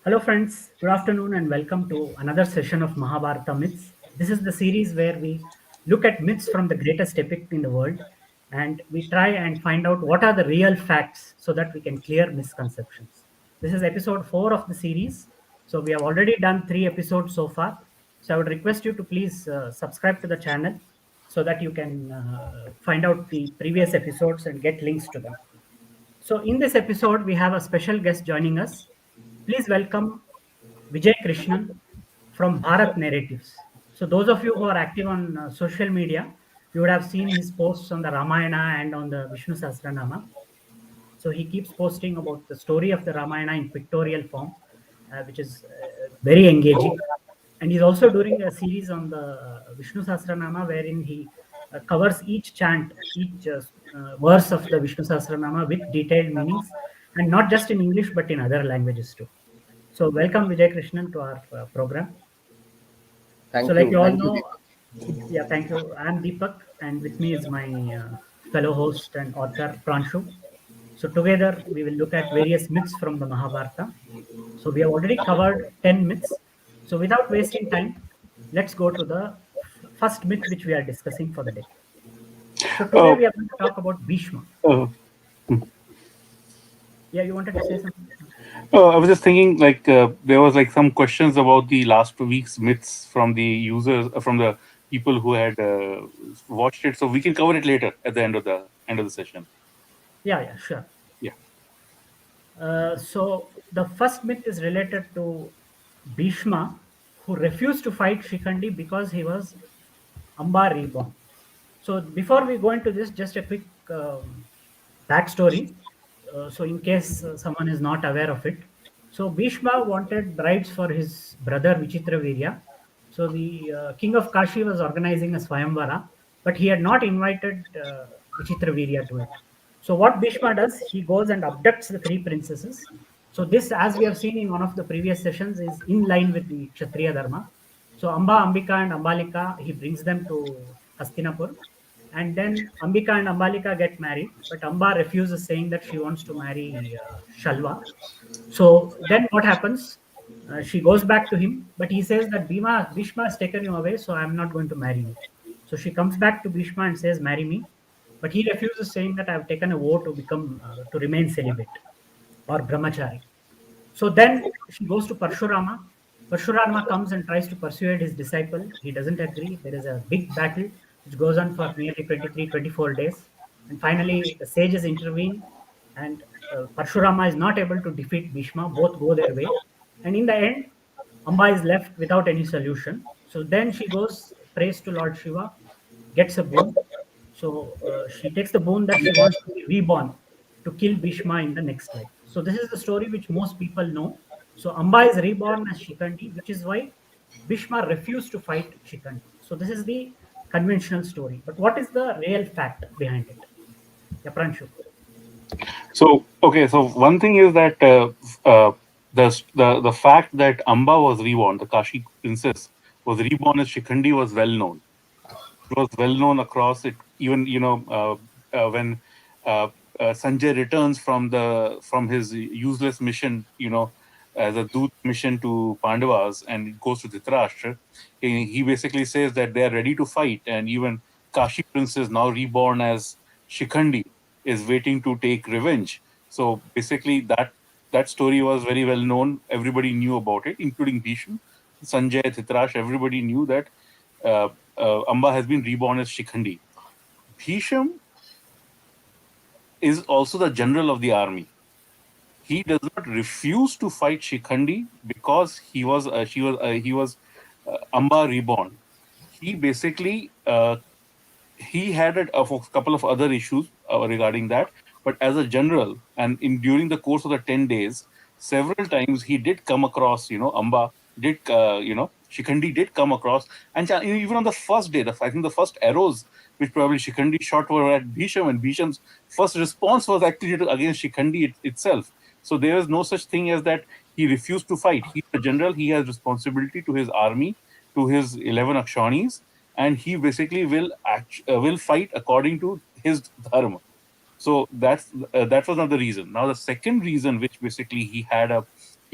Hello, friends. Good afternoon, and welcome to another session of Mahabharata Myths. This is the series where we look at myths from the greatest epic in the world and we try and find out what are the real facts so that we can clear misconceptions. This is episode 4 of the series. So, we have already done 3 episodes so far. So, I would request you to please subscribe to the channel so that you can find out the previous episodes and get links to them. So, in this episode, we have a special guest joining us. Please welcome Vijaykrishnan from Bharat Narratives. So, those of you who are active on social media, you would have seen his posts on the Ramayana and on the Vishnu Sahasranama. So, he keeps posting about the story of the Ramayana in pictorial form, which is very engaging. And he's also doing a series on the Vishnu Sahasranama wherein he covers each chant, each verse of the Vishnu Sahasranama with detailed meanings, and not just in English but in other languages too. So, welcome Vijay Krishnan to our program. So, Thank like you. you all Thank you, know, Deepak. yeah, thank you. I'm Deepak, and with me is my fellow host and author Pranshu. So, together we will look at various myths from the Mahabharata. So, we have already covered 10 myths. So, without wasting time, let's go to the first myth which we are discussing for the day. So, today Oh, we are going to talk about Bhishma. uh, Yeah, you wanted to say something? I was just thinking, there was like some questions about the last week's myths from the users, from the people who had watched it. So we can cover it later at the end of the session. Yeah, yeah, sure. Yeah. So the first myth is related to Bhishma, who refused to fight Shikhandi because he was Amba reborn. So before we go into this, just a quick backstory. So in case someone is not aware of it, so Bhishma wanted brides for his brother Vichitravirya. So the king of Kashi was organizing a Swayamvara, but he had not invited Vichitravirya to it. So what Bhishma does, he goes and abducts the three princesses. So this, as we have seen in one of the previous sessions, is in line with the Kshatriya Dharma. So Amba, Ambika, and Ambalika, he brings them to Hastinapur, and then Ambika and Ambalika get married, but Amba refuses, saying that she wants to marry Shalva. So then what happens? She goes back to him, but he says that Bhishma has taken you away, so I'm not going to marry you. So she comes back to Bhishma and says, "Marry me," but he refuses, saying that I've taken a vow to become to remain celibate or brahmachari. So then she goes to Parshurama. Parshurama comes and tries to persuade his disciple. He doesn't agree. There is a big battle which goes on for nearly 23, 24 days. And finally, the sages intervene, and Parshurama is not able to defeat Bhishma. Both go their way. And in the end, Amba is left without any solution. So then she goes, prays to Lord Shiva, gets a boon. So she takes the boon that she wants to be reborn to kill Bhishma in the next life. So this is the story which most people know. So Amba is reborn as Shikhandi, which is why Bhishma refused to fight Shikhandi. So this is the conventional story. But what is the real fact behind it? Yeah, Pranshu. So okay. So one thing is that the fact that Amba was reborn, the Kashi princess was reborn as Shikhandi, was well known. It was well known across it. Even when uh, Sanjay returns from his useless mission, as a Doot mission to Pandavas, and goes to Dhritarashtra, he basically says that they are ready to fight, and even Kashi Princess, now reborn as Shikhandi, is waiting to take revenge. So basically, that story was very well known. Everybody knew about it, including Bhishma, Sanjay, Dhritarashtra. Everybody knew that uh, Amba has been reborn as Shikhandi. Bhisham is also the general of the army. He does not refuse to fight Shikhandi because he was Amba reborn. He basically he had a couple of other issues regarding that, but as a general, and in during the course of the 10 days, several times he did come across, Amba did, Shikhandi did come across, and even on the first day, I think the first arrows which probably Shikhandi shot were at Bhisham, and Bhisham's first response was actually against Shikhandi itself. So there is no such thing as that he refused to fight. He's a general. He has responsibility to his army, to his 11 Akshanis, and he basically will fight according to his dharma. So that was not the reason. Now the second reason, which basically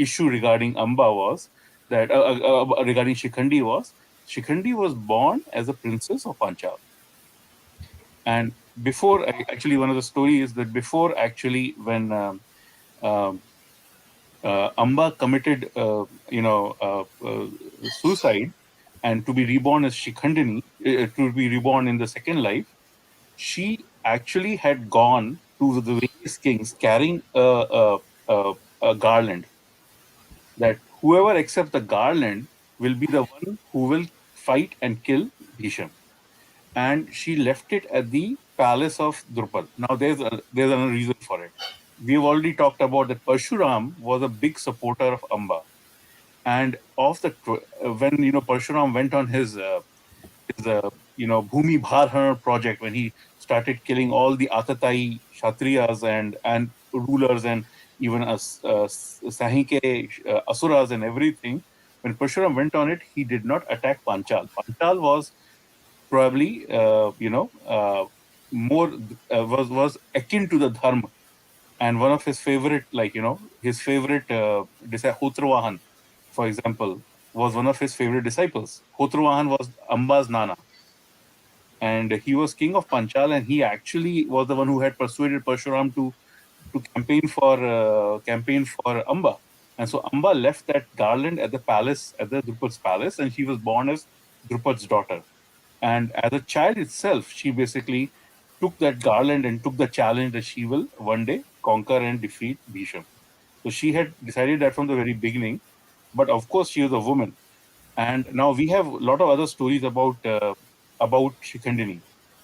issue regarding Amba was that regarding Shikhandi was born as a princess of Panchal. And before, actually, one of the stories is that before actually when um, Amba committed, suicide, and to be reborn as Shikhandini, to be reborn in the second life, she actually had gone to the various kings carrying a garland, that whoever accepts the garland will be the one who will fight and kill Bhisham. And she left it at the palace of Drupad. Now there's another reason for it. We've already talked about that Parshuram was a big supporter of Amba, and when Parshuram went on his Bhumi Bharhar project, when he started killing all the Atatai Kshatriyas and rulers, and even Sahinke Asuras and everything. When Parshuram went on it, he did not attack Panchal. Panchal was probably more was akin to the dharma, and one of his favorite, his favorite Hotravahan, for example, was one of his favorite disciples. Hotravahan was Amba's nana, and he was king of Panchal, and he actually was the one who had persuaded Parshuram to campaign for Amba. And so Amba left that garland at the palace, at the Drupad's palace, and she was born as Drupad's daughter. And as a child itself, she basically took that garland and took the challenge that she will one day conquer and defeat Bhisham. So she had decided that from the very beginning. But of course, she was a woman. And now we have a lot of other stories about Shikhandini.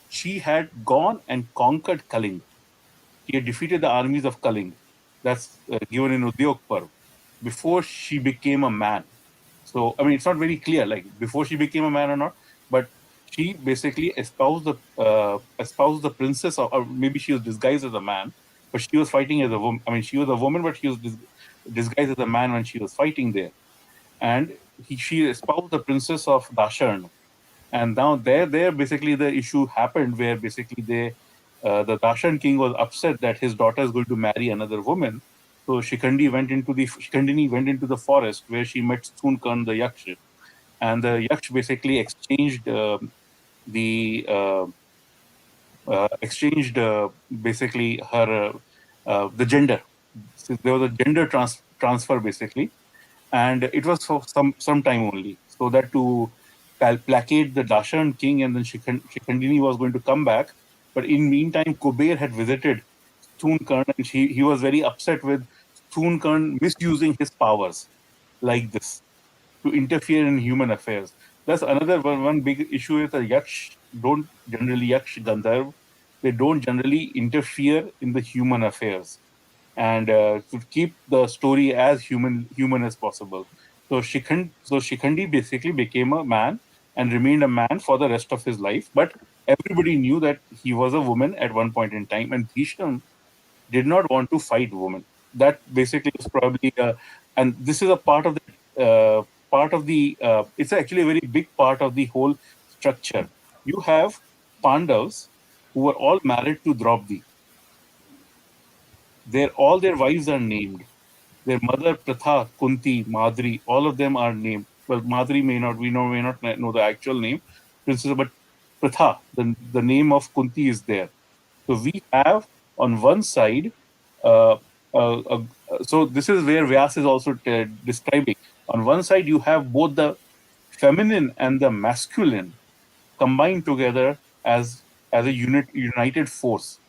She had gone and conquered Kaling. She had defeated the armies of Kaling. That's given in Udyog Parv, before she became a man. So, I mean, it's not very clear, like before she became a man or not, but she basically espoused the princess, or maybe she was disguised as a man, but she was fighting as a woman. I mean, she was a woman, but she was disguised as a man when she was fighting there. And she espoused the princess of Dasharn. And now there basically the issue happened where basically the Dashan king was upset that his daughter is going to marry another woman. So Shikhandini went into the forest where she met Sunkarn the Yaksh, and the Yaksh basically the uh, exchanged basically her the gender. So there was a gender transfer basically, and it was for some time only, so that to placate the Dashan king, and then Shikhandini was going to come back. But in meantime, Kuber had visited Sunkarn, and he was very upset with Sunkarn misusing his powers like this to interfere in human affairs. That's another one big issue is that Yaksh Gandharv, they don't generally interfere in the human affairs, and to keep the story as human as possible. So Shikhandi basically became a man and remained a man for the rest of his life. But everybody knew that he was a woman at one point in time, and Bhisham did not want to fight women. That basically was probably, and this is a part of the. It's actually a very big part of the whole structure. You have Pandavas who were all married to Draupadi. All their wives are named. Their mother, Pratha, Kunti, Madri, all of them are named. Well, Madri may not know the actual name, princess, but Pratha, the name of Kunti is there. So we have on one side, uh, so this is where Vyas is also describing. On one side, you have both the feminine and the masculine combined together as a united force.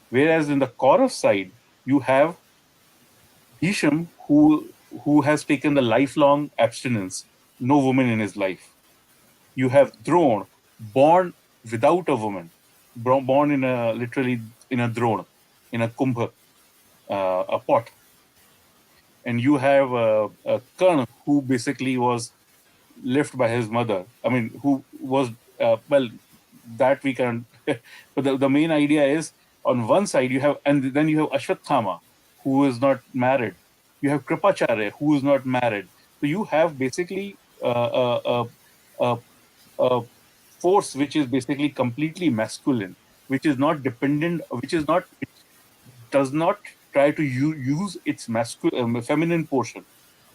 Whereas in the Kaurav side, you have Bhisham, who has taken the lifelong abstinence, no woman in his life. You have Drona, born without a woman, born in a literally in a drone, in a kumbha, a pot. And you have Karna, who basically was left by his mother. I mean, who was well, that we can. But the main idea is on one side you have, and then you have Ashwathama, who is not married. You have Kripacharya, who is not married. So you have basically a force which is basically completely masculine, which is not dependent, which does not try to use its feminine portion.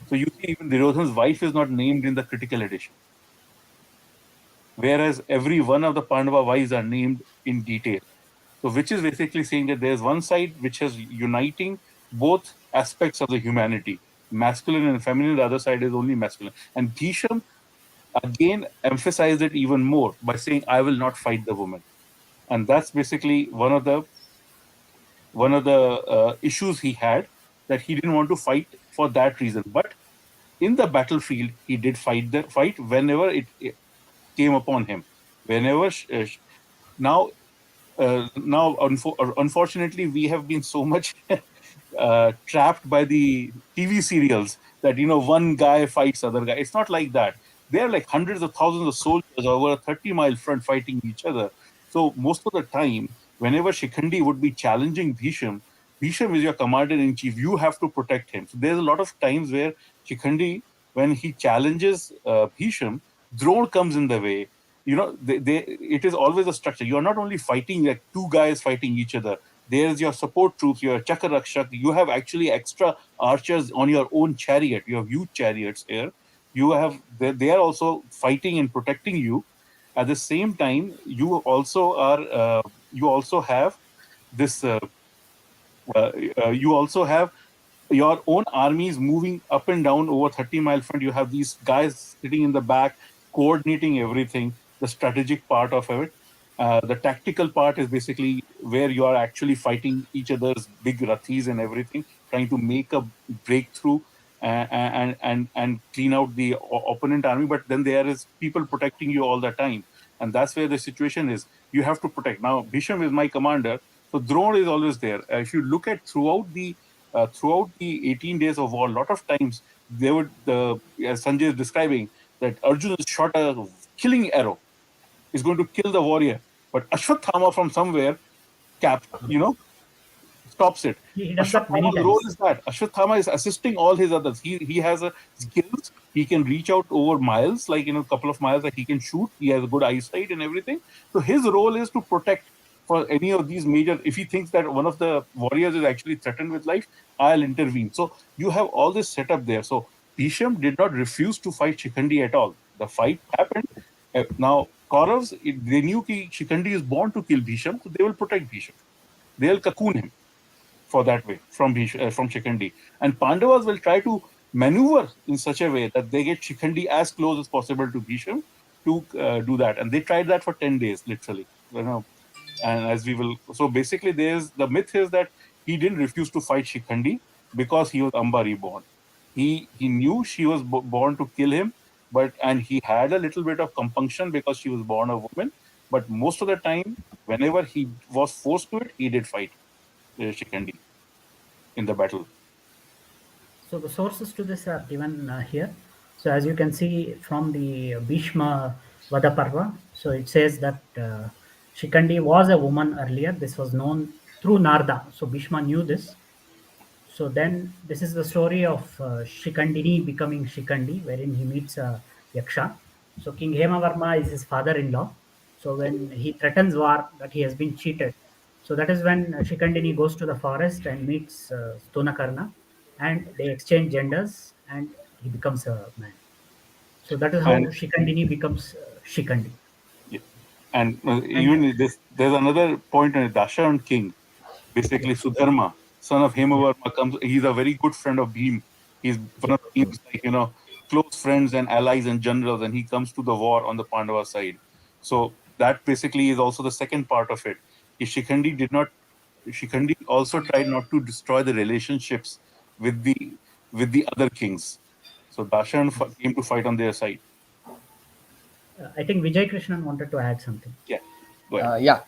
So you see, even Duryodhana's wife is not named in the critical edition, whereas every one of the Pandava wives are named in detail. So, which is basically saying that there's one side which is uniting both aspects of the humanity, masculine and feminine. The other side is only masculine. And Bhisham again emphasized it even more by saying, "I will not fight the woman," and that's basically one of the issues he had, that he didn't want to fight for that reason. But in the battlefield, he did fight whenever it came upon him. Whenever now unfortunately, we have been so much trapped by the TV serials that one guy fights other guy. It's not like that. They're like hundreds of thousands of soldiers over a 30-mile front fighting each other. So most of the time, whenever Shikhandi would be challenging Bhisham, Bhisham is your commander in chief. You have to protect him. So there's a lot of times where Shikhandi, when he challenges Bhisham, Drone comes in the way. It is always a structure. You're not only fighting like two guys fighting each other. There's your support troops, your chakarakshak. You have actually extra archers on your own chariot. You have huge chariots here. They are also fighting and protecting you. At the same time, you also have this you also have your own armies moving up and down over 30-mile front. You have these guys sitting in the back, coordinating everything, the strategic part of it. The tactical part is basically where you are actually fighting each other's big rathis and everything, trying to make a breakthrough and clean out the opponent army. But then there is people protecting you all the time, and that's where the situation is. You have to protect. Now, Bhisham is my commander, so Drone is always there. If you look at throughout the 18 days of war, a lot of times they would, as Sanjay is describing, that Arjun has shot a killing arrow, is going to kill the warrior, but Ashwathama from somewhere cap, stops it. He does that many Ashwathama's role times. is that Ashwathama is assisting all his others. He has a skills. He can reach out over miles, like a couple of miles. Like he can shoot. He has a good eyesight and everything. So his role is to protect for any of these major. If he thinks that one of the warriors is actually threatened with life, I'll intervene. So you have all this set up there. So Bhisham did not refuse to fight Shikhandi at all. The fight happened. Now Kauravs, they knew that Shikhandi is born to kill Bhisham, so they will protect Bhisham. They'll cocoon him for that way from Shikhandi. And Pandavas will try to maneuver in such a way that they get Shikhandi as close as possible to Bhisham to do that. And they tried that for 10 days, literally. And as we will, so basically, the myth is that he didn't refuse to fight Shikhandi because he was Amba reborn. He knew she was born to kill him, and he had a little bit of compunction because she was born a woman. But most of the time, whenever he was forced to it, he did fight Shikhandi in the battle. So the sources to this are given here. So as you can see from the Bhishma Vadaparva, so it says that Shikandi was a woman earlier. This was known through Narda. So Bhishma knew this. So then this is the story of Shikandini becoming Shikandi, wherein he meets Yaksha. So King Hemavarma is his father-in-law. So when he threatens war, that he has been cheated. So that is when Shikandini goes to the forest and meets Stonakarna, and they exchange genders, and he becomes a man. So that is how And Shikandini becomes Shikandi. yeah, and And even there's another point in Dasharan king, yeah, basically Sudharma, son of yeah. Hemavarma, comes. He's a very good friend of Bhim. He's one of Bhim's close friends and allies and generals, and he comes to the war on the Pandava side. So that basically is also the second part of it. Shikhandi also tried not to destroy the relationships with the other kings. So Dasharan came to fight on their side. I think Vijaykrishnan wanted to add something. Yeah, go ahead. Yeah,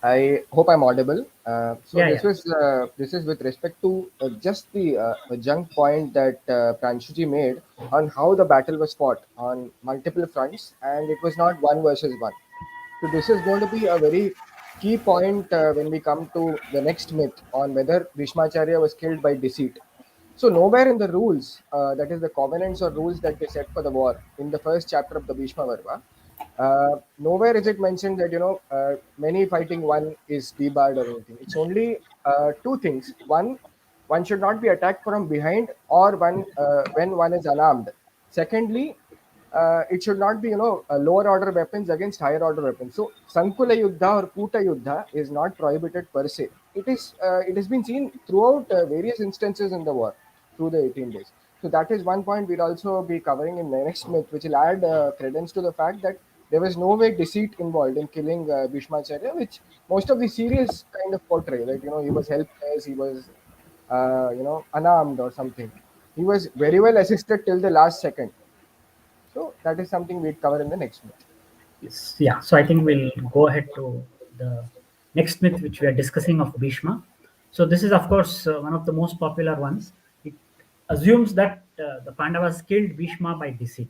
I hope I'm audible. So Yeah, this yeah. was this is with respect to just the junk point that Pranshuji made on how the battle was fought on multiple fronts, and it was not one versus one. So this is going to be a very key point when we come to the next myth on whether Vishmacharya was killed by deceit. So nowhere in the rules, that is the covenants or rules that they set for the war in the first chapter of the Bhishma Varva, nowhere is it mentioned that many fighting one is debarred or anything. It's only two things. One, one should not be attacked from behind or when one is unarmed. Secondly, it should not be lower order weapons against higher order weapons. So Sankula Yuddha or Kuta Yuddha is not prohibited per se. It has been seen throughout various instances in the war through the 18 days. So that is one point we'll also be covering in the next myth, which will add credence to the fact that there was no way deceit involved in killing Bhishmacharya, which most of the serials kind of portray. Like, he was helpless, he was, unarmed or something. He was very well assisted till the last second. So that is something we'd cover in the next myth. Yes. Yeah. So I think we'll go ahead to the next myth which we are discussing of Bhishma. So this is of course one of the most popular ones. It assumes that the Pandavas killed Bhishma by deceit.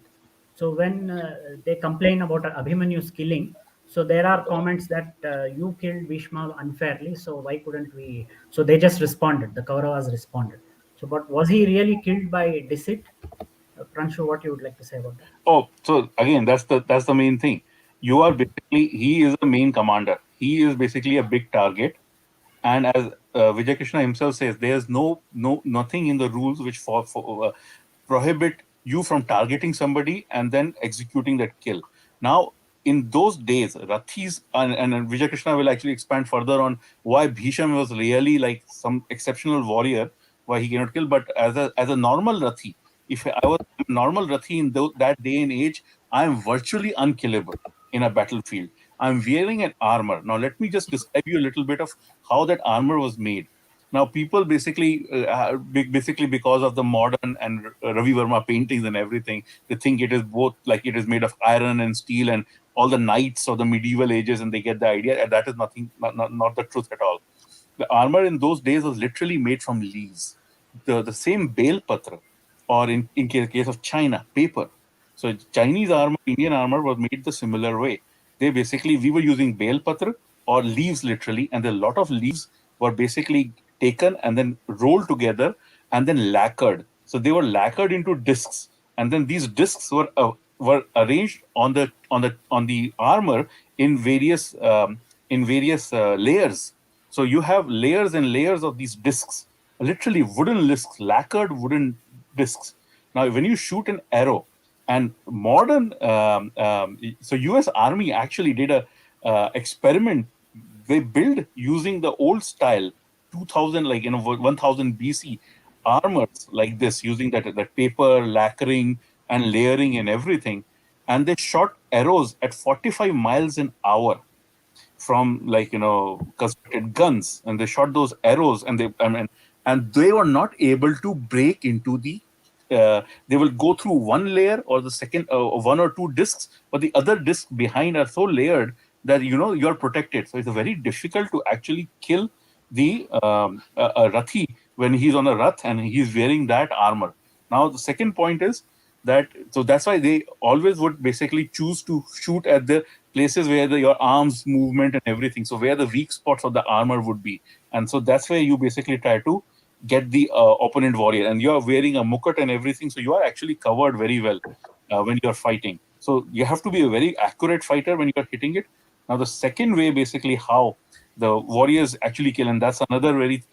So when they complain about Abhimanyu's killing, so there are comments that you killed Bhishma unfairly. So why couldn't we? So they just responded. The Kauravas responded. So, but was he really killed by deceit? Pranshu, what you would like to say about that? Oh, so again, that's the main thing. You are basically, he is the main commander. He is basically a big target, and as Vijaykrishna himself says, there's nothing in the rules which prohibit you from targeting somebody and then executing that kill. Now, in those days, Rathis and Vijaykrishna will actually expand further on why Bhisham was really like some exceptional warrior, why he cannot kill. But as a normal Rathi, if I was a normal Rathi in that day and age, I am virtually unkillable in a battlefield. I'm wearing an armor. Now, let me just describe you a little bit of how that armor was made. Now, people basically because of the modern and Ravi Verma paintings and everything, they think it is both like it is made of iron and steel and all the knights of the medieval ages, and they get the idea. And that is not the truth at all. The armor in those days was literally made from leaves. The same bale patra, or in case of China, paper. So Chinese armor, Indian armor was made the similar way. We were using bale patra or leaves literally, and a lot of leaves were basically taken and then rolled together and then lacquered. So they were lacquered into discs, and then these discs were arranged on the armor in various layers. So you have layers and layers of these discs, literally wooden discs, lacquered wooden discs. Now, when you shoot an arrow, and so U.S. Army actually did a experiment. They build using the old style 2000, 1000 BC armors like this, using that paper lacquering and layering and everything, and they shot arrows at 45 miles an hour from constructed guns, and they shot those arrows, and they were not able to break into they will go through one layer or the second one or two discs, but the other discs behind are so layered that you're protected. So it's very difficult to actually kill the Rathi when he's on a Rath and he's wearing that armor. Now the second point is that's why they always would basically choose to shoot at the places where your arms movement and everything, so where the weak spots of the armor would be, and so that's where you basically try to get the opponent warrior, and you are wearing a mukut and everything, so you are actually covered very well when you are fighting. So you have to be a very accurate fighter when you are hitting it. Now the second way basically how the warriors actually kill, and that's another very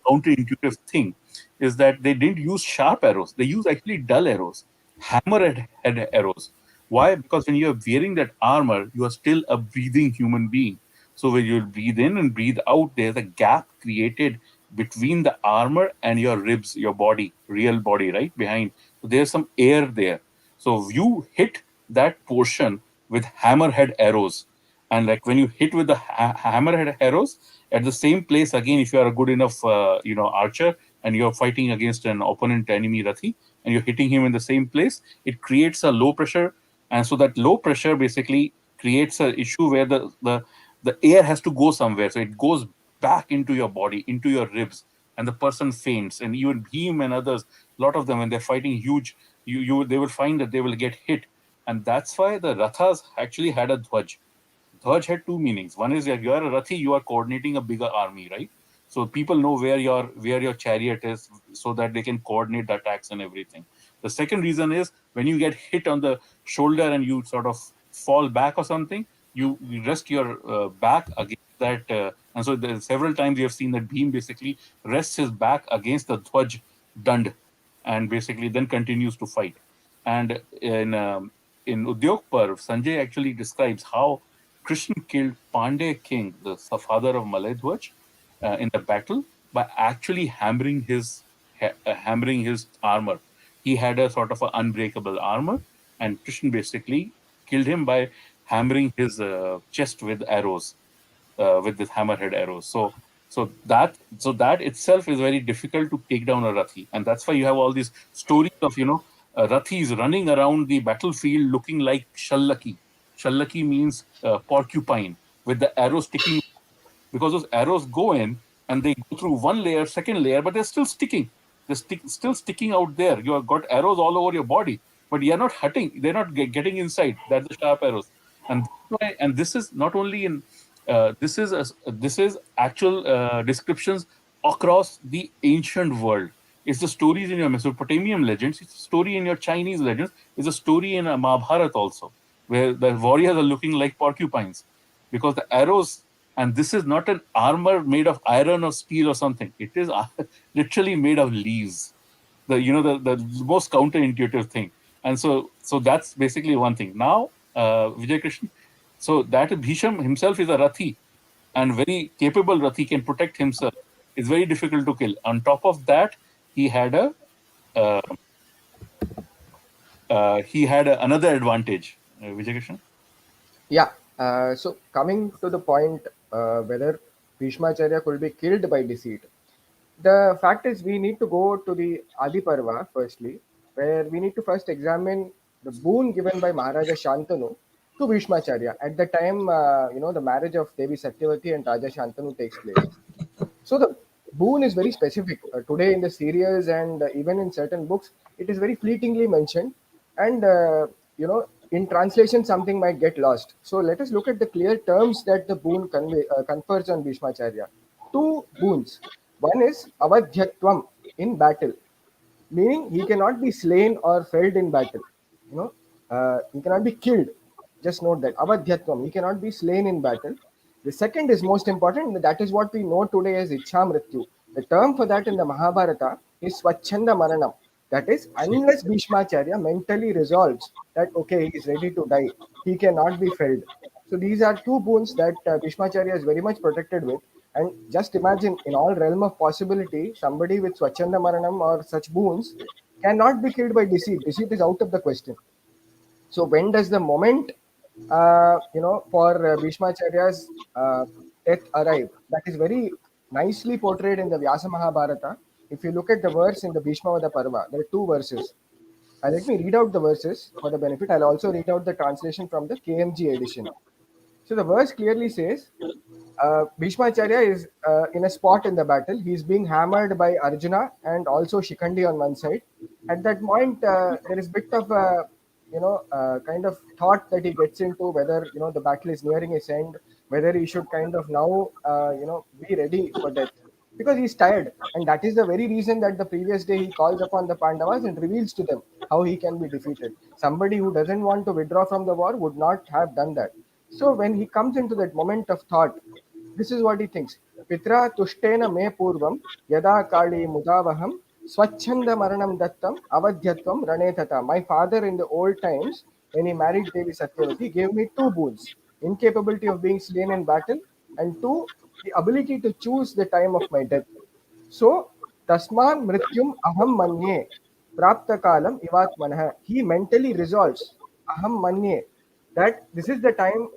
counterintuitive thing, is that they didn't use sharp arrows. They use actually dull arrows, hammerhead arrows. Why? Because when you are wearing that armor, you are still a breathing human being. So when you breathe in and breathe out, there's a gap created between the armor and your ribs, your body, real body, right behind. So there's some air there. So you hit that portion with hammerhead arrows, and like when you hit with the hammerhead arrows at the same place again, if you are a good enough archer and you're fighting against an opponent enemy Rathi and you're hitting him in the same place, it creates a low pressure, and so that low pressure basically creates an issue where the air has to go somewhere, so it goes back into your body, into your ribs, and the person faints. And even him and others, a lot of them, when they're fighting huge, they will find that they will get hit, and that's why the Rathas actually had a Dhwaj. Dhwaj had two meanings. One is that you are a Rathi, you are coordinating a bigger army, right? So people know where your chariot is, so that they can coordinate the attacks and everything. The second reason is when you get hit on the shoulder and you sort of fall back or something, you rest your back against that And so there several times you have seen that Bhim basically rests his back against the Dhwaj Dand and basically then continues to fight. And in Udyog Parv, Sanjay actually describes how Krishna killed Pandey king, the father of Malay Dhwaj, in the battle by actually hammering his armor. He had a sort of an unbreakable armor, and Krishna basically killed him by hammering his chest with arrows, with this hammerhead arrows. So that itself is very difficult to take down a Rathi, and that's why you have all these stories of Rathis running around the battlefield looking like Shallaki. Shallaki means porcupine with the arrow sticking, because those arrows go in and they go through one layer, second layer, but they're still sticking. Still sticking out there. You have got arrows all over your body, but you're not hurting. They're not getting inside. That's the sharp arrows, and this is not only in this is actual descriptions across the ancient world. It's the stories in your Mesopotamian legends. It's a story in your Chinese legends. It's a story in Mahabharata also, where the warriors are looking like porcupines because the arrows. And this is not an armor made of iron or steel or something. It is literally made of leaves. The most counterintuitive thing. And so that's basically one thing. Now, Vijaykrishnan, so that Bhisham himself is a Rathi, and very capable Rathi, can protect himself. It's very difficult to kill. On top of that, he had uh, another advantage. Vijaykrishnan. Yeah. So coming to the point whether Vishmacharya could be killed by deceit, the fact is we need to go to the Adi Parva firstly, where we need to first examine the boon given by Maharaja Shantanu to Vishmacharya at the time the marriage of Devi Satyavati and Raja Shantanu takes place. So the boon is very specific. Today in the serials and even in certain books, it is very fleetingly mentioned, and in translation something might get lost. So let us look at the clear terms that the boon confers on Bhishmacharya. Two boons. One is avadhyatvam in battle, meaning he cannot be slain or felled in battle. He cannot be killed. Just note that avadhyatvam, he cannot be slain in battle. The second is most important. That is what we know today as ichha mrityu. The term for that in the Mahabharata is swachhanda maranam. That is, unless Bhishmacharya mentally resolves that okay, he is ready to die, he cannot be felled. So these are two boons that Bhishmacharya is very much protected with. And just imagine, in all realm of possibility, somebody with Swachanda Maranam or such boons cannot be killed by deceit. Deceit is out of the question. So when does the moment, for Bhishmacharya's death arrive? That is very nicely portrayed in the Vyasa Mahabharata. If you look at the verse in the Bhishmavada Parva, there are two verses. Let me read out the verses for the benefit. I'll also read out the translation from the KMG edition. So the verse clearly says, Bhishmacharya is in a spot in the battle. He's being hammered by Arjuna and also Shikhandi on one side. At that point, there is a bit of a kind of thought that he gets into whether the battle is nearing its end, whether he should kind of now be ready for death because he's tired, and that is the very reason that the previous day he calls upon the Pandavas and reveals to them how he can be defeated. Somebody who doesn't want to withdraw from the war would not have done that. So when he comes into that moment of thought, this is what he thinks. Pitra tushtena me purvam yada kali mudavaham swachhanda maranam dattam avadhyatvam ranetata. My father in the old times, when he married Devi Satyavati, gave me two boons: incapability of being slain in battle, and two, the ability to choose the time of my death. So, tasman mrityum aham manye prapta kalam ivatmanah. He mentally resolves, aham manye, that this is the time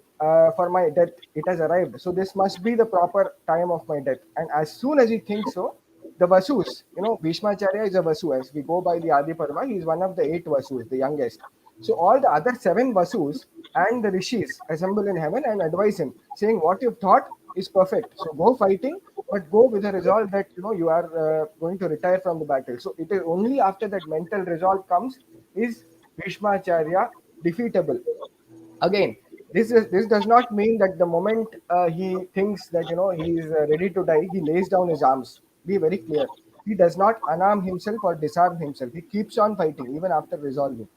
for my death. It has arrived. So this must be the proper time of my death. And as soon as he thinks so, the Vasus, Bhishmacharya is a Vasu. As we go by the Adi Parva, he is one of the 8 Vasus, the youngest. So all the other 7 Vasus and the Rishis assemble in heaven and advise him, saying, what you've thought is perfect. So go fighting, but go with a resolve that you are going to retire from the battle. So it is only after that mental resolve comes is Vishmacharya defeatable. Again, this does not mean that the moment he thinks that he is ready to die, he lays down his arms. Be very clear. He does not unarm himself or disarm himself. He keeps on fighting even after resolving,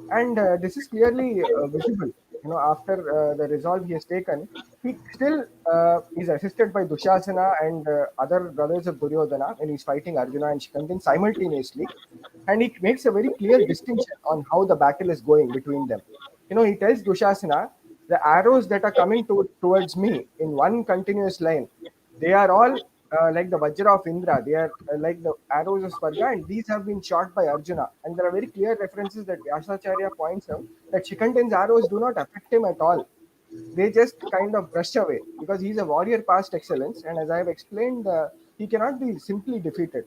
and this is clearly visible. after the resolve he has taken, he still is assisted by Dushasana and other brothers of Duryodhana, and he's fighting Arjuna and Shikantan simultaneously. And he makes a very clear distinction on how the battle is going between them. He tells Dushasana, the arrows that are coming towards me in one continuous line, they are all like the Vajra of Indra. They are like the arrows of Swarga, and these have been shot by Arjuna. And there are very clear references that Vyasacharya points out that Shikantan's arrows do not affect him at all. They just kind of brush away because he's a warrior past excellence. And as I have explained, he cannot be simply defeated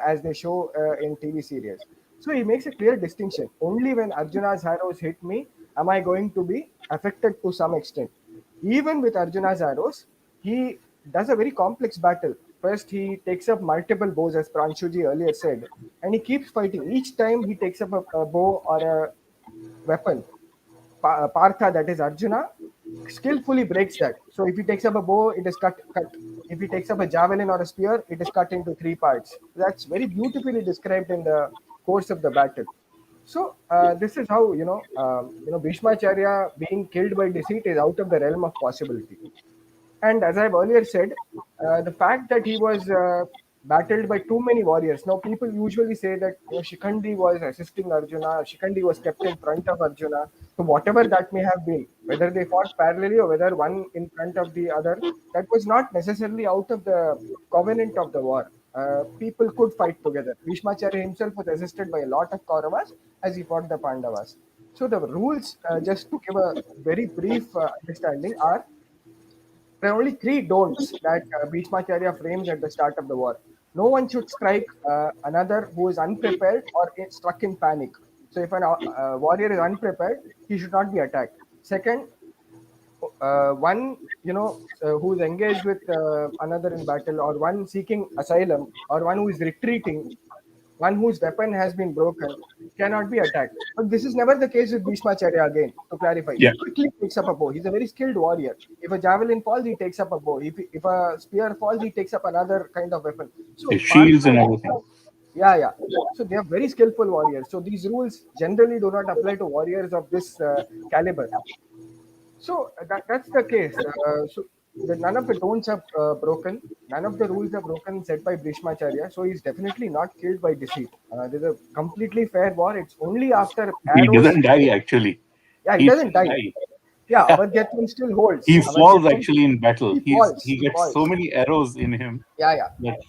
as they show in TV series. So he makes a clear distinction. Only when Arjuna's arrows hit me am I going to be affected to some extent. Even with Arjuna's arrows, he does a very complex battle. First, he takes up multiple bows, as Pranshuji earlier said, and he keeps fighting. Each time he takes up a bow or a weapon, Partha, that is Arjuna, skillfully breaks that. So if he takes up a bow, it is cut. If he takes up a javelin or a spear, it is cut into three parts. That's very beautifully described in the course of the battle. So this is how Bhishmacharya being killed by deceit is out of the realm of possibility. And as I've earlier said, the fact that he was battled by too many warriors. Now, people usually say that Shikhandi was assisting Arjuna, Shikhandi was kept in front of Arjuna. So, whatever that may have been, whether they fought parallelly or whether one in front of the other, that was not necessarily out of the covenant of the war. People could fight together. Vishmacharya himself was assisted by a lot of Kauravas as he fought the Pandavas. So, the rules, just to give a very brief understanding, are there are only three don'ts that Bhishmacharya frames at the start of the war. No one should strike another who is unprepared or struck in panic. So, if a warrior is unprepared, he should not be attacked. Second, one who is engaged with another in battle, or one seeking asylum, or one who is retreating, one whose weapon has been broken, cannot be attacked. But this is never the case with Bhishmacharya again, to clarify. Yeah. He quickly takes up a bow. He's a very skilled warrior. If a javelin falls, he takes up a bow. If a spear falls, he takes up another kind of weapon. So His shields and everything. yeah. So they are very skillful warriors. So these rules generally do not apply to warriors of this caliber. So that's the case. None of the don'ts are broken. None of the rules are broken set by Bhishmacharya. So he's definitely not killed by deceit. There's a completely fair war. It's only after He arrows. doesn't die actually. Yeah, he doesn't die. Yeah, Avadhyatvam still holds. He falls Avadhyatvam, actually in battle. he falls. He gets so many arrows in him Yeah. that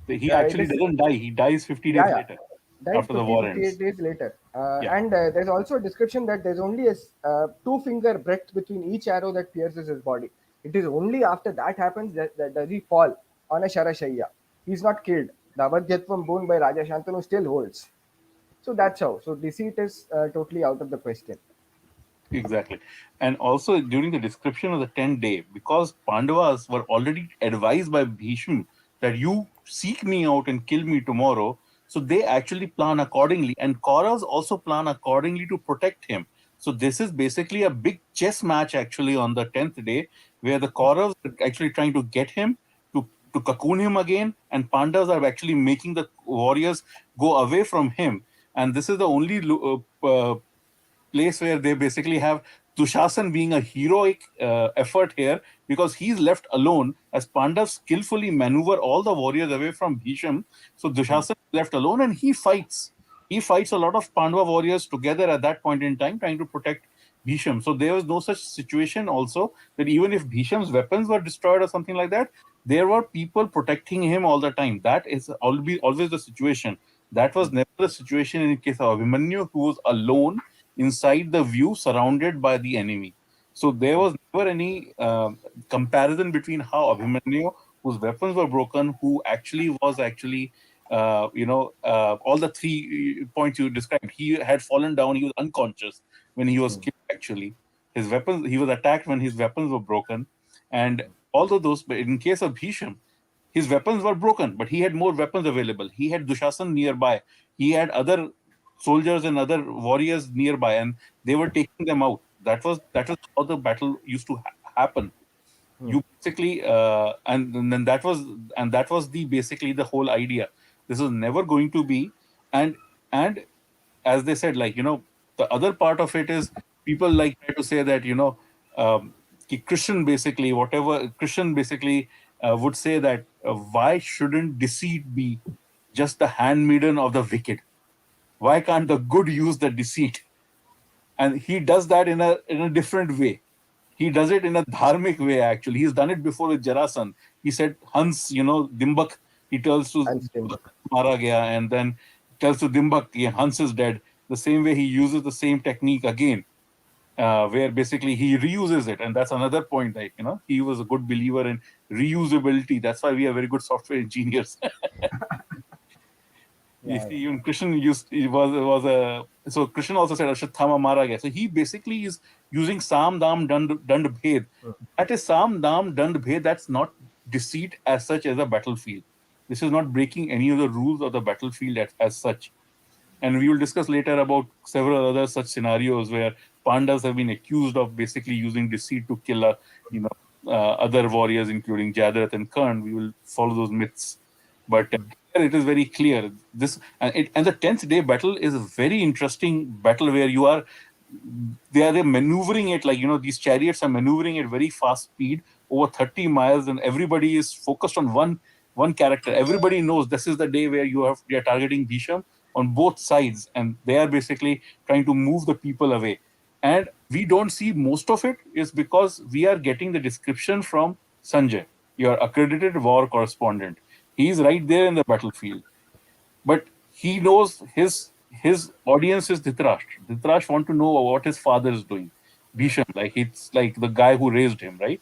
he Yeah, actually doesn't die. He dies 50 days later Dies after the war 58 ends. days later. Yeah. And there's also a description that there's only a two-finger breadth between each arrow that pierces his body. It is only after that happens that does he fall on a Sharashaya. He's not killed. The Avadhyatvam boon by Raja Shantanu still holds. So that's how. So deceit is totally out of the question. Exactly. And also during the description of the 10th day, because Pandavas were already advised by Bhishma that you seek me out and kill me tomorrow, so they actually plan accordingly, and Kauravas also plan accordingly to protect him. So this is basically a big chess match actually on the 10th day, where the Kauravas are actually trying to get him to cocoon him again, and Pandavas are actually making the warriors go away from him. And this is the only place where they basically have Dushasan being a heroic effort here, because he's left alone as Pandavas skillfully maneuver all the warriors away from Bhisham. So Dushasan is left alone and he fights. He fights a lot of Pandava warriors together at that point in time, trying to protect Bhisham. So there was no such situation also that even if Bhisham's weapons were destroyed or something like that, there were people protecting him all the time. That is always the situation. That was never the situation in the case of Abhimanyu, who was alone inside the view, surrounded by the enemy. So there was never any comparison between how Abhimanyu, whose weapons were broken, who actually was all the 3 points you described. He had fallen down. He was unconscious when he was killed. Actually, his weapons. He was attacked when his weapons were broken, and although those, but in case of Bhisham, his weapons were broken, but he had more weapons available. He had Dushasan nearby. He had other soldiers and other warriors nearby, and they were taking them out. That was how the battle used to happen. You basically and then that was the basically the whole idea. This was never going to be, and as they said, the other part of it is people like try to say that Krishnan basically would say that why shouldn't deceit be just the handmaiden of the wicked? Why can't the good use the deceit? And he does that in a different way. He does it in a dharmic way. Actually, he's done it before with Jarasan. He said Hans, Dimbak. He tells to And Steamboat. Mara gaya, and then tells to Dimbak, yeah, Hans is dead. The same way he uses the same technique again, where basically he reuses it, and that's another point. Like he was a good believer in reusability. That's why we are very good software engineers. You Yeah, see, even Krishnan was a so Krishnan also said Ashwathama Mara gaya. So he basically is using Sam Dam Dand Bhed. That is Sam Dam Dand Bhed. That's not deceit as such as a battlefield. This is not breaking any of the rules of the battlefield as such. And we will discuss later about several other such scenarios where Pandavas have been accused of basically using deceit to kill other warriors, including Jadarath and Karn. We will follow those myths. But here it is very clear. And the 10th day battle is a very interesting battle where they're maneuvering it like these chariots are maneuvering at very fast speed over 30 miles, and everybody is focused on one character. Everybody knows this is the day where they are targeting Bhisham on both sides, and they are basically trying to move the people away. And we don't see most of it is because we are getting the description from Sanjay, your accredited war correspondent. He's right there in the battlefield, but he knows his audience is Dhritarashtra. Dhritarashtra want to know what his father is doing. Bhisham, like it's like the guy who raised him, right?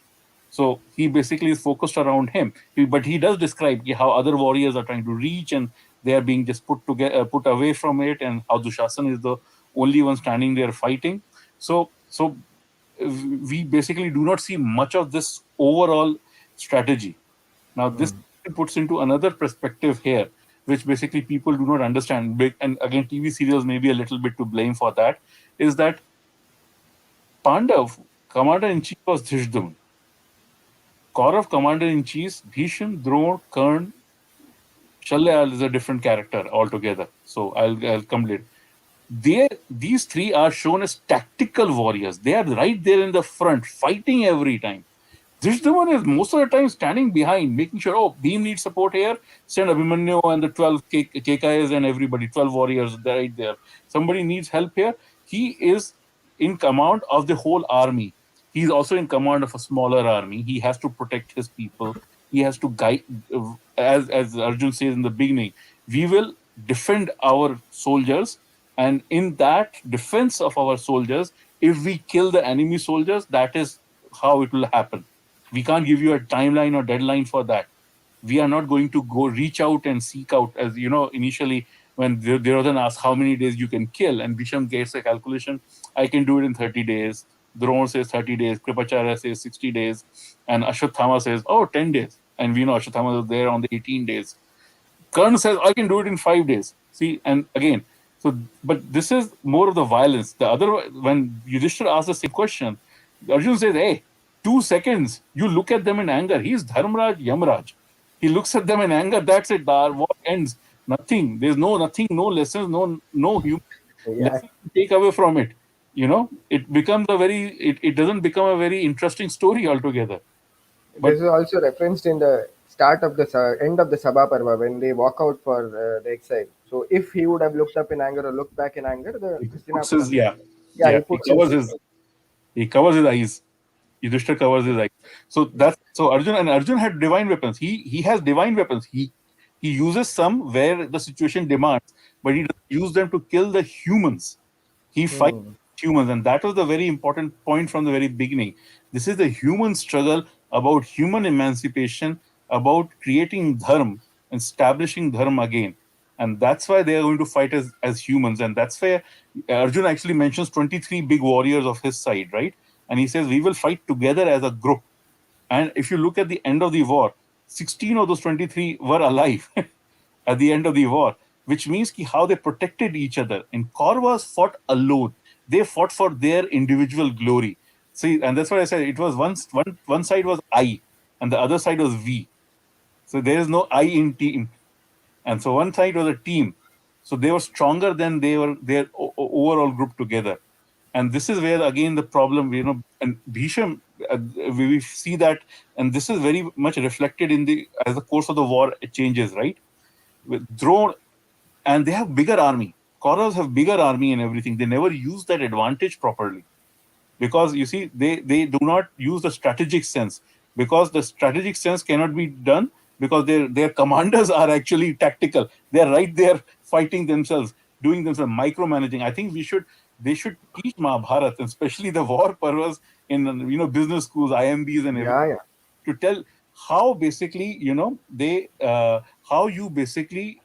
So he basically is focused around him. But he does describe how other warriors are trying to reach and they are being just put away from it, and how Dushasan is the only one standing there fighting. So we basically do not see much of this overall strategy. Now this puts into another perspective here, which basically people do not understand. And again, TV serials may be a little bit to blame for that. Is that Pandav commander-in-chief was Dhishdaman. Kaurav commander-in-chief, Bhisham, Drona, Karn, Shalya is a different character altogether. So I'll come later. These three are shown as tactical warriors. They are right there in the front, fighting every time. Dhishdaman is most of the time standing behind, making sure, Bhim needs support here, send Abhimanyu and the 12 Kekayas and everybody, 12 warriors right there. Somebody needs help here. He is in command of the whole army. He's also in command of a smaller army. He has to protect his people. He has to guide, as Arjun says in the beginning, we will defend our soldiers. And in that defense of our soldiers, if we kill the enemy soldiers, that is how it will happen. We can't give you a timeline or deadline for that. We are not going to go reach out and seek out, as initially when Duryodhan asks how many days you can kill, and Bhisham gets a calculation, I can do it in 30 days. Drona says 30 days, Kripacharya says 60 days, and Ashwathama says, 10 days. And we know Ashwathama is there on the 18 days. Karn says, I can do it in 5 days. See, and again, but this is more of the violence. The other, when Yudhishthira asks the same question, Arjun says, hey, 2 seconds, you look at them in anger. He's Dharmaraj, Yamraj. He looks at them in anger, that's it. Our war ends. Nothing. There's nothing, no lessons, no human lesson to take away from it. It becomes it doesn't become a very interesting story altogether. But this is also referenced in the start of the end of the Sabha Parva when they walk out for the exile. So if he would have looked up in anger or looked back in anger, the Hastinapura. He covers his eyes. Yudhishthira covers his eyes. So Arjun had divine weapons. He has divine weapons. He uses some where the situation demands, but he doesn't use them to kill the humans. He fights humans, and that was the very important point from the very beginning. This is the human struggle about human emancipation, about creating dharma and establishing dharma again. And that's why they are going to fight as humans. And that's where Arjun actually mentions 23 big warriors of his side, right? And he says, we will fight together as a group. And if you look at the end of the war, 16 of those 23 were alive at the end of the war, which means how they protected each other. And Kauravas fought alone. They fought for their individual glory. See, and that's what I said. It was one side was I, and the other side was we. So there is no I in team. And so one side was a team. So they were stronger than they were their overall group together. And this is where again the problem, and Bhisham, we see that, and this is very much reflected in the as the course of the war changes, right? With Drone, and they have bigger army. Kauravas have bigger army and everything. They never use that advantage properly, because you see they do not use the strategic sense, because the strategic sense cannot be done because their commanders are actually tactical. They're right there fighting themselves, doing themselves, micromanaging. I think they should teach Mahabharata, and especially the war parvas in business schools, IMBs and everything, Yeah, yeah. to tell how basically they how you basically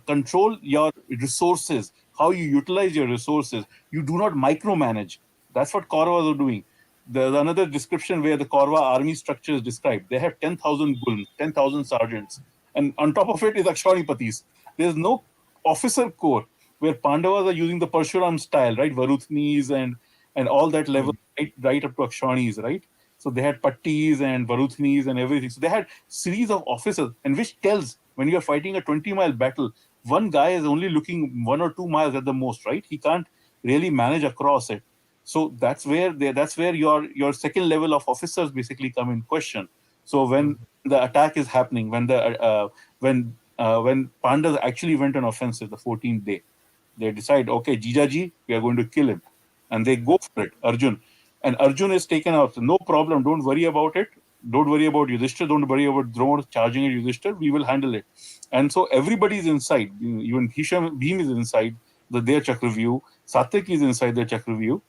control your resources, how you utilize your resources. You do not micromanage. That's what Kauravas are doing. There's another description where the Kaurava army structure is described. They have 10,000 gulms, 10,000 sergeants, and on top of it is Akshanipatis. There's no officer corps, where Pandavas are using the Parshuram style, right? Varutnis and all that level, right up to Akshanis, right? So they had pattis and Varutnis and everything. So they had series of officers, and which tells when you are fighting a 20-mile battle, one guy is only looking 1 or 2 miles at the most, right? He can't really manage across it. So that's where your second level of officers basically come in question. So when the attack is happening, when Pandavas actually went on offensive the 14th day, they decide, okay, Jijaji, we are going to kill him, and they go for it. Arjun is taken out. No problem. Don't worry about it. Don't worry about Yudhishthir. Don't worry about Drona charging at Yudhishthir. We will handle it. And so everybody is inside. Even Bhim is inside their Chakravyuh. Satyaki is inside their Chakravyuh.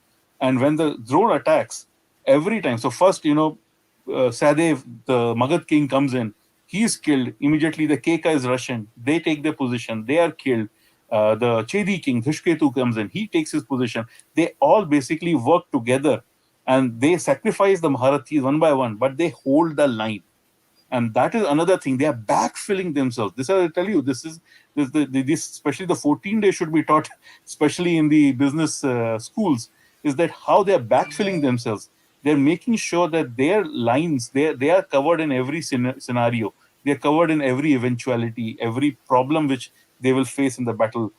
And when the Drona attacks, every time. So first, Sadev, the Magad king, comes in. He is killed. Immediately, the Keka is Russian. They take their position. They are killed. The Chedi king, Dhishketu, comes in. He takes his position. They all basically work together, and they sacrifice the Maharathis one by one, but they hold the line. And that is another thing. They are backfilling themselves. This, I tell you, this especially the 14 days should be taught, especially in the business schools, is that how they are backfilling themselves. They're making sure that their lines, they are covered in every scenario. They are covered in every eventuality, every problem which they will face in the battle.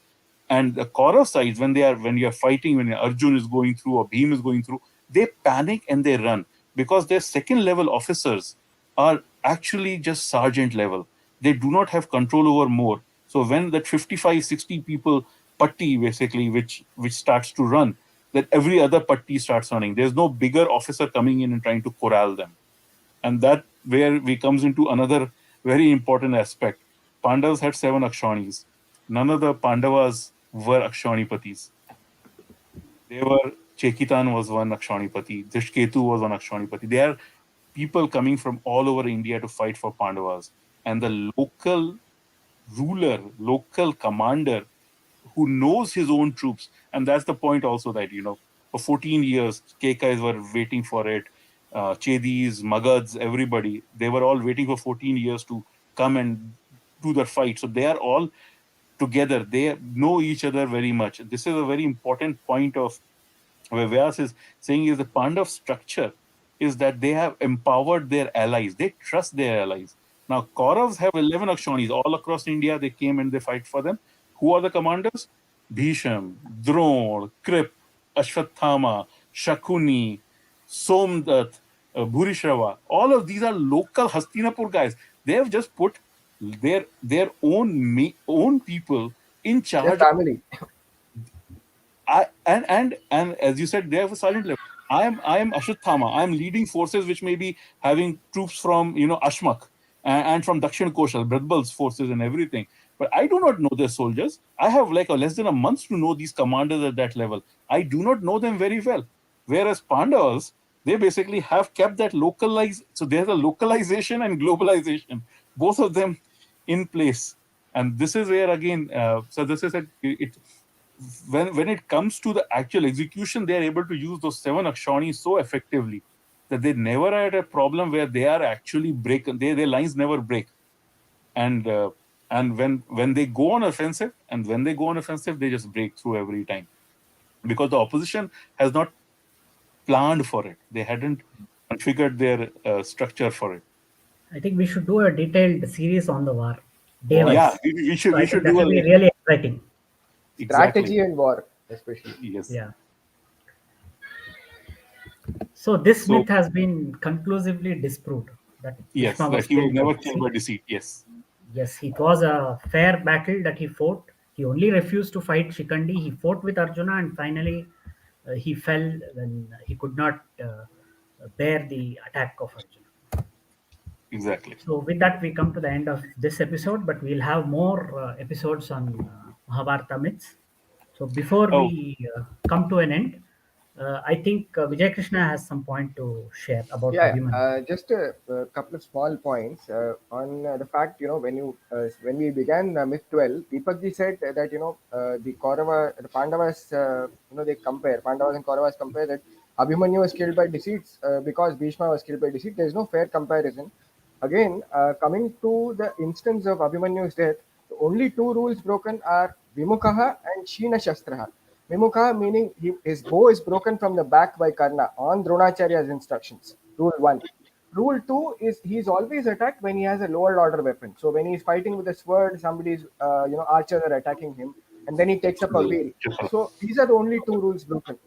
And the Kaurav sides, when you are fighting, when Arjun is going through or Bhim is going through, they panic and they run, because their second level officers are actually just sergeant level. They do not have control over more. So when that 55, 60 people patti basically, which starts to run, then every other patti starts running. There's no bigger officer coming in and trying to corral them. And that where we comes into another very important aspect. Pandavas had 7 Akshanis. None of the Pandavas were Akshanipatis. They were Chekitan was one Akshanipati, Dhishketu was one Akshanipati. They are people coming from all over India to fight for Pandavas. And the local ruler, local commander who knows his own troops, and that's the point also that, for 14 years, Kekais were waiting for it. Chedis, Magads, everybody, they were all waiting for 14 years to come and do the fight. So they are all together. They know each other very much. This is a very important point of where Vyas is saying is the Pandav structure is that they have empowered their allies. They trust their allies. Now, Kauravas have 11 Akshanis all across India. They came and they fight for them. Who are the commanders? Bhisham, Drona, Krip, Ashwathama, Shakuni, Somdat, Bhurishrava. All of these are local Hastinapur guys. They have just put their own people in Their charge. family. And as you said, they have a sergeant level. I am Ashwathama. I am leading forces which may be having troops from Ashmak and from Dakshin Koshal, Bradbal's forces and everything. But I do not know their soldiers. I have like less than a month to know these commanders at that level. I do not know them very well. Whereas Pandavas, they basically have kept that localized. So there's a localization and globalization, both of them in place. And this is where again, so this is it when it comes to the actual execution, they are able to use those 7 Akshanis so effectively that they never had a problem where they are actually their lines never break. And when they go on offensive, they just break through every time, because the opposition has not planned for it. They hadn't configured their structure for it. I think we should do a detailed series on the war, day War. Yeah, wise. we So I should think that do a will be really exciting. exactly. Strategy and war, especially. Yes. Yeah. So this So myth has been conclusively disproved that yes, Bhishma that was he was killed by never killed deceit. by deceit. Yes, Yes, it was a fair battle that he fought. He only refused to fight Shikandi. He fought with Arjuna, and finally he fell when he could not bear the attack of Arjuna. exactly. So, with that, we come to the end of this episode, but we'll have more episodes on Mahabharata myths. So, before Oh, we come to an end, I think Vijay Krishna has some point to share about Yeah, Abhimanyu. just a couple of small points on the fact, when we began myth 12, Deepak ji said that the Pandavas, they compare Pandavas and Kauravas compare that Abhimanyu was killed by deceit because Bhishma was killed by deceit. There is no fair comparison. Again, coming to the instance of Abhimanyu's death, the only two rules broken are Vimukaha and Sheena Shastraha. Vimukaha meaning his bow is broken from the back by Karna on Dronacharya's instructions. Rule 1. Rule 2 is he is always attacked when he has a lower order weapon. So when he is fighting with a sword, somebody's archers are attacking him, and then he takes up a wheel. So these are the only two rules broken.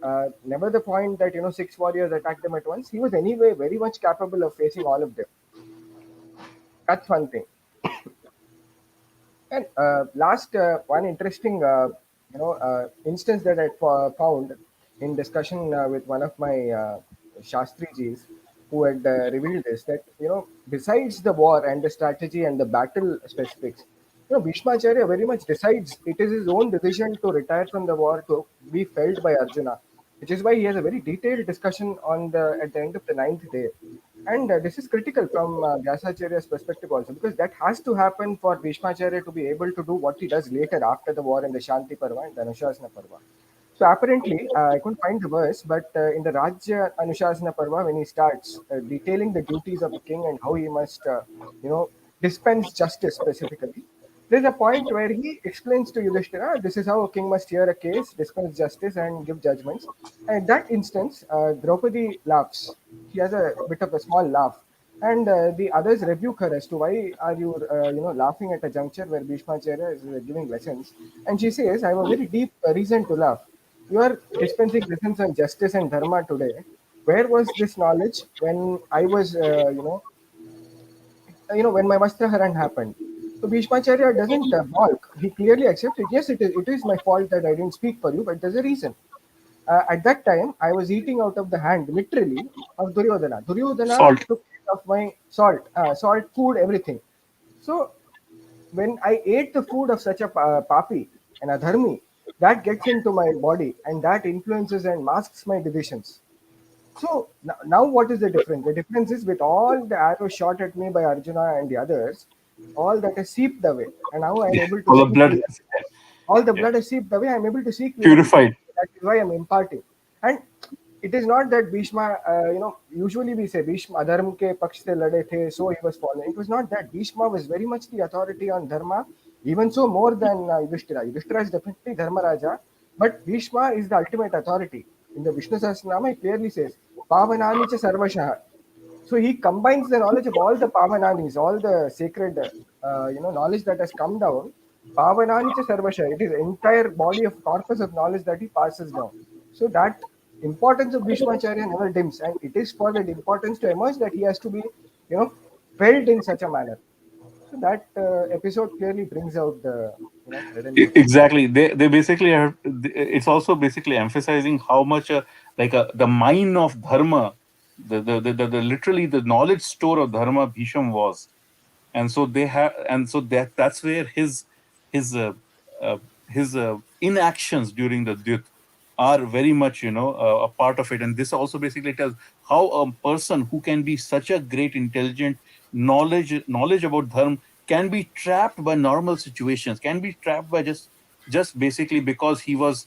Never the point that six warriors attack them at once. He was anyway very much capable of facing all of them. That's one thing. And last one interesting instance that I found in discussion with one of my Shastrijis who had revealed this that besides the war and the strategy and the battle specifics, Bhishmacharya very much decides it is his own decision to retire from the war to be felled by Arjuna, which is why he has a very detailed discussion on the at the end of the ninth day. And this is critical from Vyasacharya's perspective also, because that has to happen for Bhishmacharya to be able to do what he does later after the war in the Shanti Parva and the Anushasana Parva. So apparently, I couldn't find the verse, but in the Rajya Anushasana Parva, when he starts detailing the duties of a king and how he must, dispense justice specifically, there's a point where he explains to Yudhishthira, this is how a king must hear a case, dispense justice, and give judgments. And in that instance, Draupadi laughs. She has a bit of a small laugh. And the others rebuke her as to why are you, laughing at a juncture where Bhishmacharya is giving lessons. And she says, I have a very deep reason to laugh. You are dispensing lessons on justice and dharma today. Where was this knowledge when I was, when my Vastraharan happened? So Bhishmacharya doesn't balk. He clearly accepts it. Yes, it is my fault that I didn't speak for you, but there's a reason. At that time, I was eating out of the hand, literally, of Duryodhana. Duryodhana salt. took care of my salt, food, everything. So when I ate the food of such a papi, an adharmi, that gets into my body and that influences and masks my decisions. So now what is the difference? The difference is with all the arrows shot at me by Arjuna and the others, all that has seeped away. And now I am able to All the see blood. clearly. All the Yeah, blood has seeped away. I am able to see clearly. purified. That is why I am imparting. And it is not that Bhishma, usually we say Bhishma adharma ke paksh se lade the, so he was fallen. It was not that. Bhishma was very much the authority on dharma, even so more than Yudhishthira. Yudhishthira is definitely Dharma Raja, but Bhishma is the ultimate authority. In the Vishnu Sahasranama, it clearly says, Pavanani cha sarvashah. So he combines the knowledge of all the Pavananis, all the sacred, knowledge that has come down. Pavanani cha sarvasha. It is entire body of corpus of knowledge that he passes down. So that importance of Bhishmacharya never dims, and it is for that importance to emerge that he has to be, felt in such a manner. So that episode clearly brings out the, redundancy. Exactly. They basically have. It's also basically emphasizing how much the mine of dharma, the literally the knowledge store of dharma Bhisham was, and so they have, and so that's where his uh, his inactions during the Dyut are very much a part of it. And this also basically tells how a person who can be such a great intelligent knowledge about dharma can be trapped by normal situations, can be trapped by just basically because he was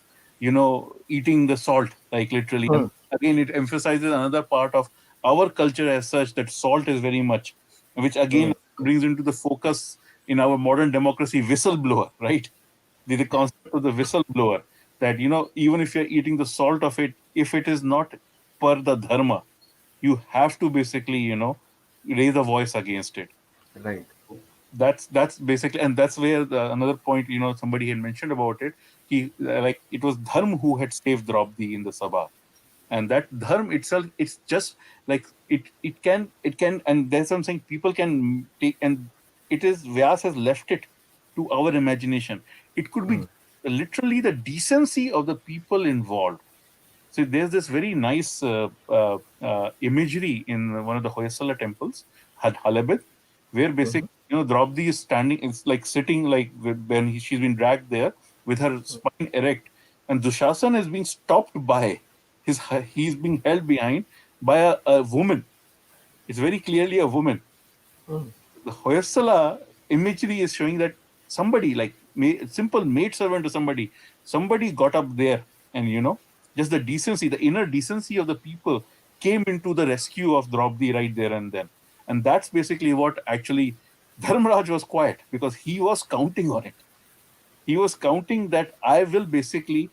eating the salt, like literally. Hmm. And again, it emphasizes another part of our culture as such, that salt is very much, which Hmm. again brings into the focus in our modern democracy, whistleblower, right? The concept of the whistleblower, that even if you're eating the salt of it, if it is not per the dharma, you have to basically raise a voice against it. Right. That's basically, and that's where another point, somebody had mentioned about it. He, like, it was dharma who had saved Draupadi in the sabha. And that dharma itself, it's just like it can, and there's something people can take, and it is Vyas has left it to our imagination. It could be literally the decency of the people involved. So there's this very nice imagery in one of the Hoysala temples, Halabid, where basically, Draupadi is standing, it's like sitting like when she's been dragged there with her spine erect, and Dushasan is being stopped by he's being held behind by a woman. It's very clearly a woman. The Hoysala imagery is showing that somebody, like simple maid servant to somebody got up there, and just the decency, the inner decency of the people came into the rescue of Draupadi right there and then. And that's basically what actually Dharmaraj was quiet, because he was counting on it. He was counting that I will basically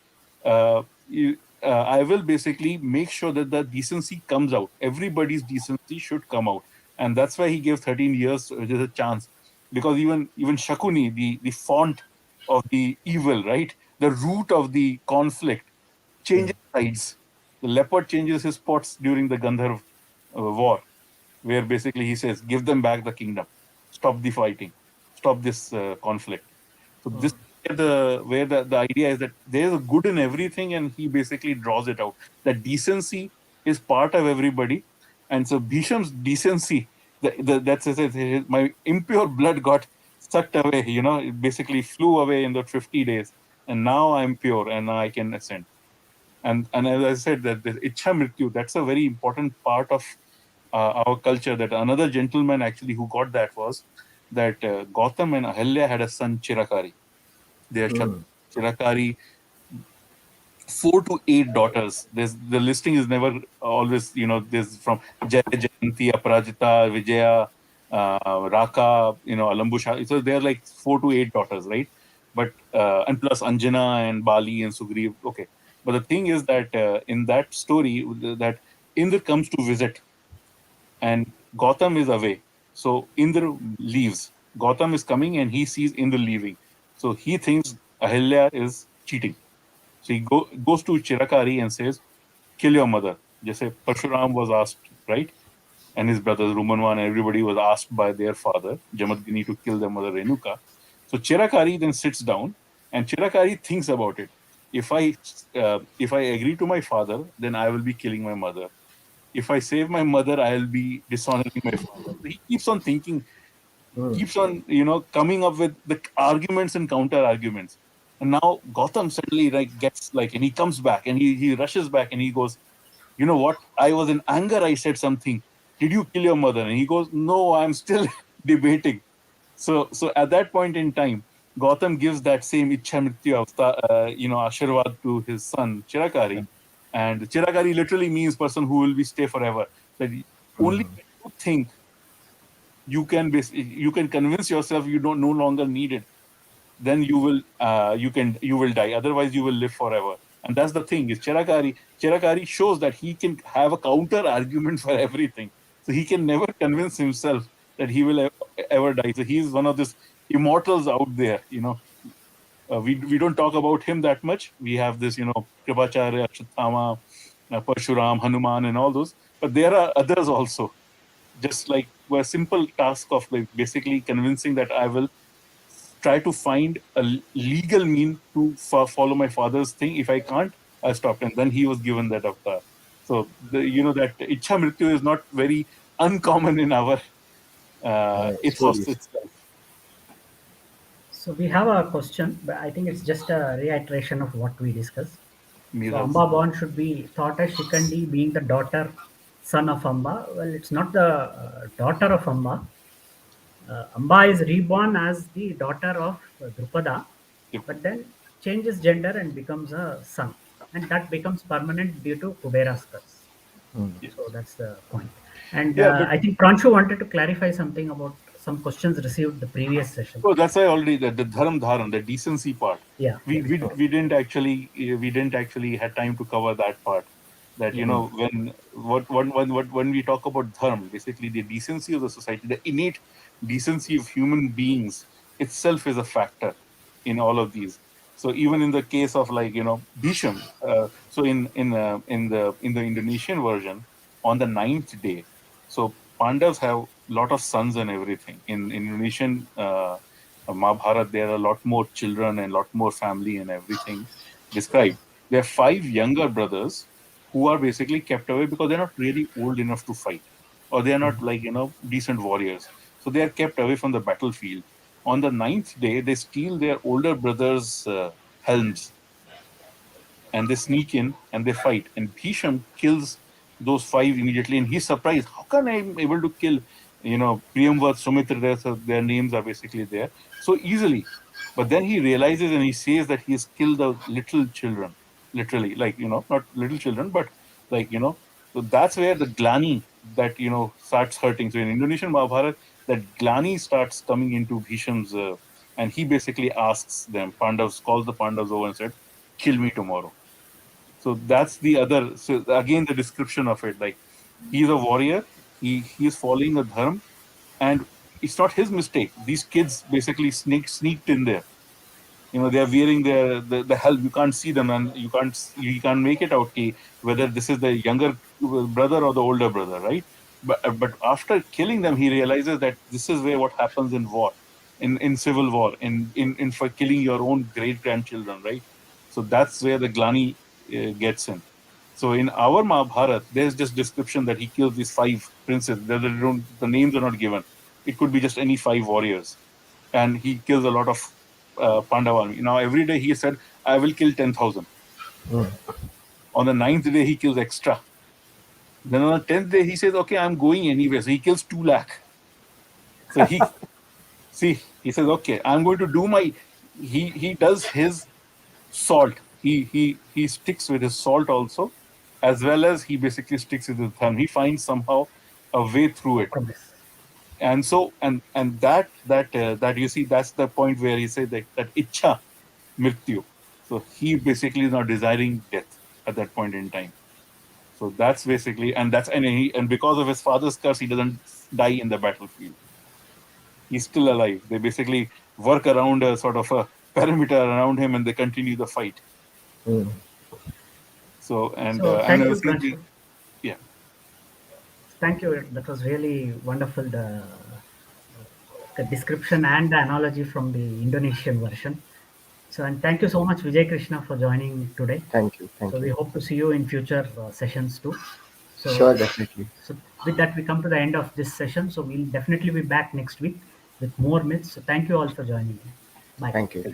make sure that the decency comes out. Everybody's decency should come out, and that's why he gave 13 years as a chance. Because even Shakuni, the font of the evil, right, the root of the conflict, changes sides. The leopard changes his spots during the Gandharv war, where basically he says, "Give them back the kingdom, stop the fighting, stop this conflict." So this is where the idea is that there is a good in everything, and he basically draws it out. That decency is part of everybody, and so Bhisham's decency, that's my impure blood got sucked away. It basically flew away in the 50 days, and now I'm pure, and now I can ascend. And as I said, that the Ichha Mrityu, that's a very important part of our culture. That another gentleman actually who got that was that Gautam and Ahalya had a son, Chirakari. Their Chirakari, 4 to 8 daughters. The listing is never always, there's from Jaya, Jayanti, Aparajita, Vijaya, Raka, Alambusha. So they're like 4 to 8 daughters, right? But and plus Anjana and Bali and Sugriv. Okay, but the thing is that in that story, that Indra comes to visit, and Gautam is away. So Indra leaves. Gautam is coming, and he sees Indra leaving. So he thinks Ahilya is cheating. So he goes to Chirakari and says, "Kill your mother." Just say Parshuram was asked, right? And his brothers Rumanwan and everybody was asked by their father, Jamadagini, to kill their mother Renuka. So Chirakari then sits down, and Chirakari thinks about it. If I agree to my father, then I will be killing my mother. If I save my mother, I'll be dishonoring my father. So he keeps on thinking, keeps on, coming up with the arguments and counter arguments. And now Gotham suddenly gets and he comes back, and he rushes back, and he goes, "You know what? I was in anger. I said something. Did you kill your mother?" And he goes, "No, I'm still debating." So at that point in time, Gotham gives that same Ichhamrityu Ashirwad to his son Chirakari, and Chirakari literally means person who will be stay forever. That only when you think you can convince yourself you don't no longer need it, then you will die. Otherwise, you will live forever. And that's the thing is Chirakari shows that he can have a counter argument for everything. So he can never convince himself that he will ever die. So he's one of these immortals out there. We don't talk about him that much. We have this, Kripacharya, Ashwatthama, Parshuram, Hanuman, and all those. But there are others also. Just like a simple task of basically convincing that I will try to find a legal mean to follow my father's thing. If I can't, I stop. And then he was given that avatar. So that Ichha Mrityu is not very uncommon in our ethos itself. So we have a question, but I think it's just a reiteration of what we discussed. So Miras. Amba born should be thought as Shikandi being the daughter, son of Amba. Well, it's not the daughter of Amba. Amba is reborn as the daughter of Drupada, Yep. but then changes gender and becomes a son, and that becomes permanent due to Kubera's curse. Yes. So that's the point. And Yeah, but I think Pranshu wanted to clarify something about some questions received the previous session. oh, that's why already the dharam dharan, the decency part. Yeah. We didn't actually had time to cover that part. That when we talk about dharma, basically the decency of the society, the innate decency of human beings itself is a factor in all of these. So even in the case of like Bhisham, so in the Indonesian version, on the ninth day, so Pandavas have a lot of sons and everything. In Indonesian Mahabharata, there are a lot more children and a lot more family and everything described. There are five younger brothers who are basically kept away because they're not really old enough to fight, or they are not like decent warriors. So they are kept away from the battlefield. On the ninth day, they steal their older brother's helms, and they sneak in and they fight. And Bhisham kills those five immediately, and he's surprised. How can I am able to kill, Priyamvat, Sumitra, their names are basically there so easily? But then he realizes and he says that he has killed the little children, literally, like not little children, but like So that's where the glani that starts hurting. So in Indonesian Mahabharata, that glani starts coming into Bhisham's, and he basically asks them, Pandavas calls the Pandavas over and said, "Kill me tomorrow." So that's the other. So again, the description of it, like he's a warrior, he is following a dharma, and it's not his mistake. These kids basically sneaked in there. They are wearing the helm. You can't see them, and you can't make it out whether this is the younger brother or the older brother, right? But after killing them, he realizes that this is where what happens in war, in civil war, in for killing your own great grandchildren, right? So that's where the glani gets in. So in our Mahabharata, there's just description that he kills these five princes. The names are not given. It could be just any five warriors, and he kills a lot of Pandava army. Now every day he said, "I will kill 10,000." On the ninth day, he kills extra. Then on the 10th day, he says, "Okay, I'm going anyway." So he kills 2 lakh. So he says, "Okay, I'm going to do my." He does his salt. He sticks with his salt also, as well as he basically sticks with his thumb. He finds somehow a way through it. Promise. And so that you see, that's the point where he said that ichha mrityu. So he basically is not desiring death at that point in time. So that's basically, and because of his father's curse, he doesn't die in the battlefield. He's still alive. They basically work around a sort of a perimeter around him, and they continue the fight. So and Thank I you, was Pranshu. thinking, yeah, Thank you. That was really wonderful. The description and the analogy from the Indonesian version. So, and thank you so much, Vijay Krishna, for joining today. Thank you. So, Thank we you. hope to see you in future sessions too. Sure, So, definitely. so with that, we come to the end of this session. So, we'll definitely be back next week with more myths. So, thank you all for joining in. Bye. Thank you.